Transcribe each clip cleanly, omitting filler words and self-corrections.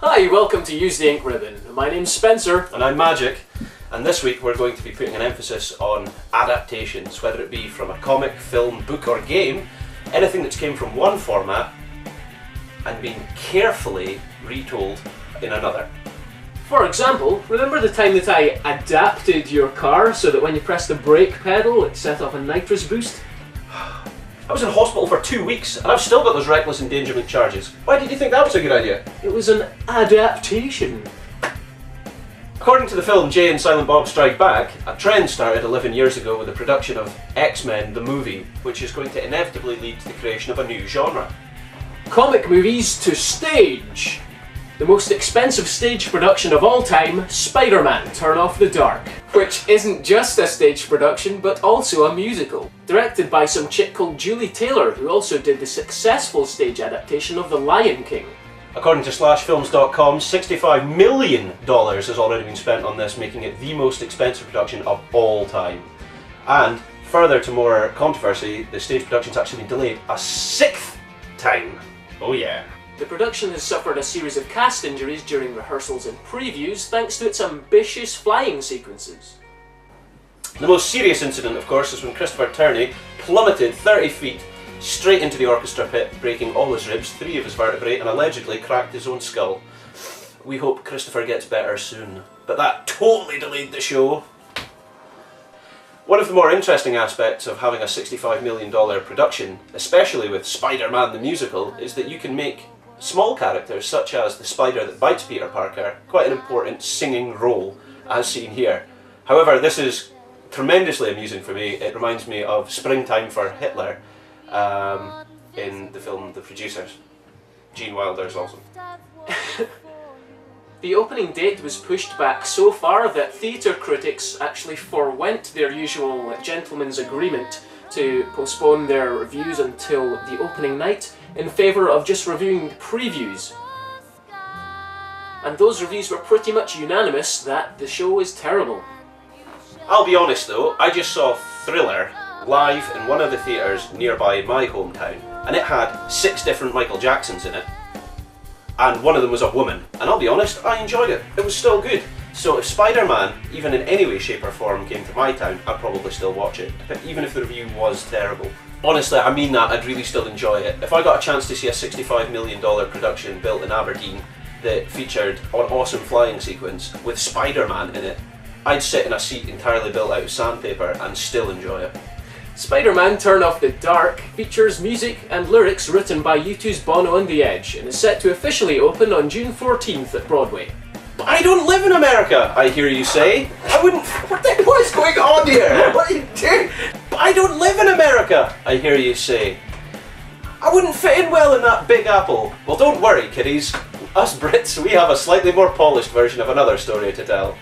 Hi, welcome to Use the Ink Ribbon. My name's Spencer. And I'm Magic, and this week we're going to be putting an emphasis on adaptations, whether it be from a comic, film, book or game, anything that's came from one format and been carefully retold in another. For example, remember the time that I adapted your car so that when you pressed the brake pedal it set off a nitrous boost? I was in hospital for 2 weeks and I've still got those reckless endangerment charges. Why did you think that was a good idea? It was an adaptation. According to the film Jay and Silent Bob Strike Back, a trend started 11 years ago with the production of X-Men the movie, which is going to inevitably lead to the creation of a new genre. Comic movies to stage. The most expensive stage production of all time, Spiderman Turn Off the Dark. Which isn't just a stage production, but also a musical. Directed by some chick called Julie Taylor, who also did the successful stage adaptation of The Lion King. According to slashfilms.com, $65 million has already been spent on this, making it the most expensive production of all time. And further to more controversy, the stage production's actually been delayed a 6th time. Oh yeah. The production has suffered a series of cast injuries during rehearsals and previews thanks to its ambitious flying sequences. The most serious incident, of course, is when Christopher Turney plummeted 30 feet straight into the orchestra pit, breaking all his ribs, 3 of his vertebrae, and allegedly cracked his own skull. We hope Christopher gets better soon, but that totally delayed the show. One of the more interesting aspects of having a $65 million production, especially with Spider-Man the musical, is that you can make small characters, such as the spider that bites Peter Parker, quite an important singing role, as seen here. However, this is tremendously amusing for me. It reminds me of Springtime for Hitler in the film The Producers. Gene Wilder is awesome. The opening date was pushed back so far that theatre critics actually forwent their usual gentleman's agreement to postpone their reviews until the opening night in favour of just reviewing previews. And those reviews were pretty much unanimous that the show is terrible. I'll be honest though, I just saw Thriller live in one of the theatres nearby my hometown, and it had 6 different Michael Jacksons in it. And one of them was a woman, and I'll be honest, I enjoyed it. It was still good. So if Spider-Man, even in any way, shape or form, came to my town, I'd probably still watch it, even if the review was terrible. Honestly, I mean that, I'd really still enjoy it. If I got a chance to see a $65 million production built in Aberdeen that featured an awesome flying sequence with Spider-Man in it, I'd sit in a seat entirely built out of sandpaper and still enjoy it. Spider-Man Turn Off the Dark features music and lyrics written by U2's Bono and The Edge and is set to officially open on June 14th at Broadway. But I don't live in America, I hear you say. I wouldn't... What is going on here? What are you doing? But I don't live in America, I hear you say. I wouldn't fit in well in that Big Apple. Well, don't worry, kiddies. Us Brits, we have a slightly more polished version of another story to tell.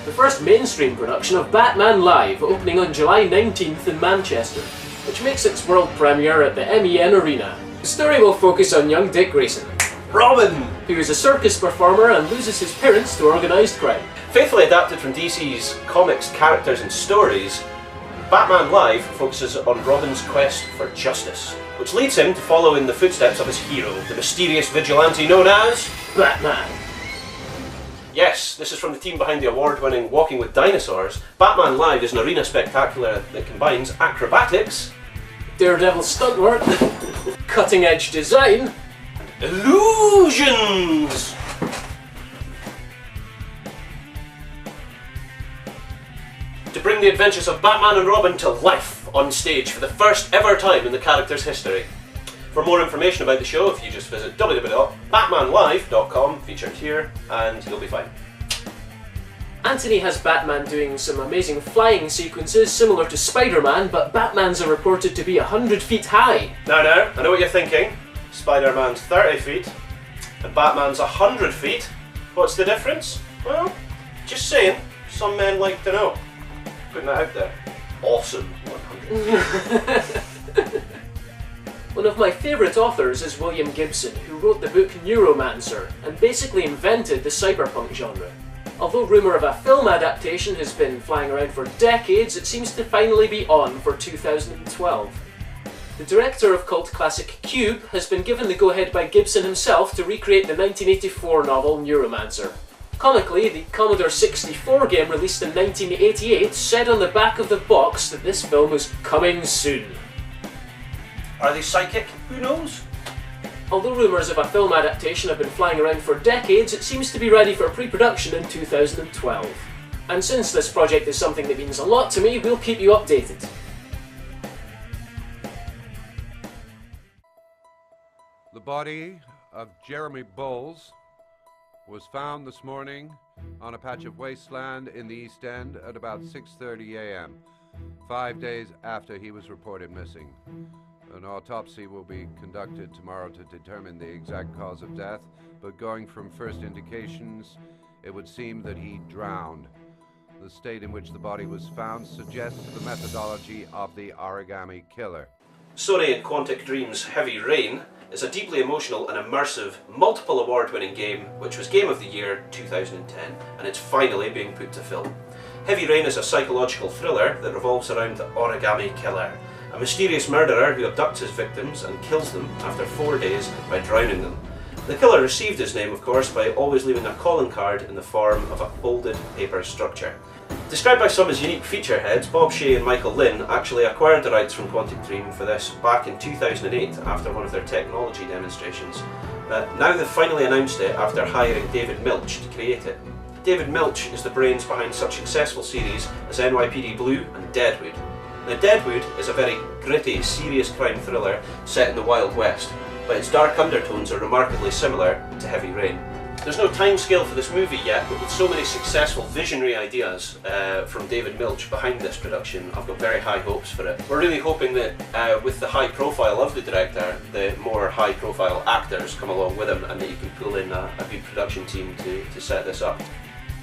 The first mainstream production of Batman Live, opening on July 19th in Manchester, which makes its world premiere at the MEN Arena. The story will focus on young Dick Grayson, Robin, who is a circus performer and loses his parents to organised crime. Faithfully adapted from DC's comics, characters and stories, Batman Live focuses on Robin's quest for justice, which leads him to follow in the footsteps of his hero, the mysterious vigilante known as Batman. Yes, this is from the team behind the award-winning Walking with Dinosaurs. Batman Live is an arena spectacular that combines acrobatics, Daredevil stunt work, cutting-edge design, illusions! To bring the adventures of Batman and Robin to life on stage for the first ever time in the character's history. For more information about the show, if you just visit www.batmanlive.com, featured here, and you'll be fine. Anthony has Batman doing some amazing flying sequences similar to Spider-Man, but Batman's are reported to be 100 feet high. Now, I know what you're thinking. Spider-Man's 30 feet, and Batman's 100 feet. What's the difference? Well, just saying, some men like to know. Putting that out there. Awesome 100. One of my favourite authors is William Gibson, who wrote the book Neuromancer and basically invented the cyberpunk genre. Although rumour of a film adaptation has been flying around for decades, it seems to finally be on for 2012. The director of cult classic Cube has been given the go-ahead by Gibson himself to recreate the 1984 novel Neuromancer. Comically, the Commodore 64 game released in 1988 said on the back of the box that this film was coming soon. Are they psychic? Who knows? Although rumours of a film adaptation have been flying around for decades, it seems to be ready for pre-production in 2012. And since this project is something that means a lot to me, we'll keep you updated. The body of Jeremy Bowles was found this morning on a patch of wasteland in the East End at about 6:30 a.m., 5 days after he was reported missing. An autopsy will be conducted tomorrow to determine the exact cause of death, but going from first indications, it would seem that he drowned. The state in which the body was found suggests the methodology of the origami killer. Sony and Quantic Dream's Heavy Rain is a deeply emotional and immersive, multiple award-winning game which was Game of the Year 2010, and it's finally being put to film. Heavy Rain is a psychological thriller that revolves around the origami killer, a mysterious murderer who abducts his victims and kills them after 4 days by drowning them. The killer received his name, of course, by always leaving a calling card in the form of a folded paper structure. Described by some as unique feature heads, Bob Shea and Michael Lynn actually acquired the rights from Quantic Dream for this back in 2008 after one of their technology demonstrations. Now they've finally announced it after hiring David Milch to create it. David Milch is the brains behind such successful series as NYPD Blue and Deadwood. Now Deadwood is a very gritty, serious crime thriller set in the Wild West, but its dark undertones are remarkably similar to Heavy Rain. There's no timescale for this movie yet, but with so many successful visionary ideas from David Milch behind this production, I've got very high hopes for it. We're really hoping that with the high profile of the director, the more high profile actors come along with him and that you can pull in a good production team to set this up.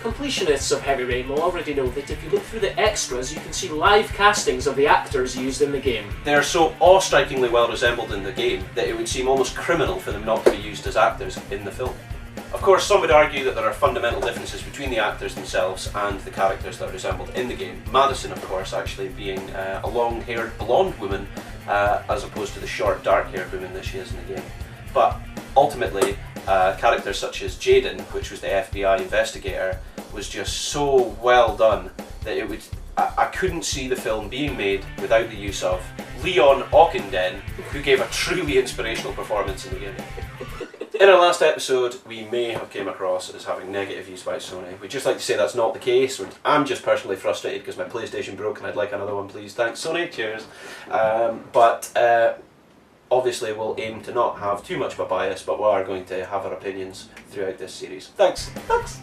Completionists of Heavy Rain will already know that if you look through the extras, you can see live castings of the actors used in the game. They are so awe-strikingly well resembled in the game that it would seem almost criminal for them not to be used as actors in the film. Of course, some would argue that there are fundamental differences between the actors themselves and the characters that are resembled in the game. Madison, of course, actually being a long-haired blonde woman as opposed to the short, dark-haired woman that she is in the game. But ultimately, characters such as Jaden, which was the FBI investigator, was just so well done that it would. I couldn't see the film being made without the use of Leon Ockenden, who gave a truly inspirational performance in the game. In our last episode, we may have came across as having negative views about Sony. We'd just like to say that's not the case. I'm just personally frustrated because my PlayStation broke and I'd like another one, please. Thanks, Sony. Cheers. But obviously we'll aim to not have too much of a bias, but we are going to have our opinions throughout this series. Thanks. Thanks.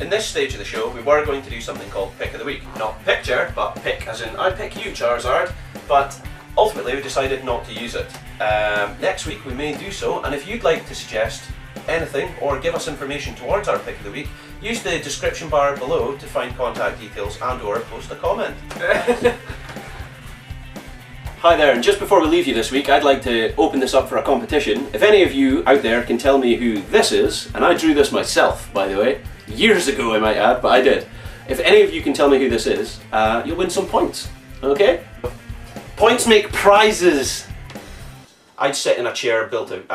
In this stage of the show, we were going to do something called Pick of the Week. Not picture, but pick, as in I pick you, Charizard. But ultimately we decided not to use it. Next week we may do so, and if you'd like to suggest anything or give us information towards our Pick of the Week, use the description bar below to find contact details and or post a comment. Hi there, and just before we leave you this week, I'd like to open this up for a competition. If any of you out there can tell me who this is, and I drew this myself, by the way, years ago I might add, but I did. If any of you can tell me who this is, you'll win some points, okay? Points make prizes! I'd sit in a chair built out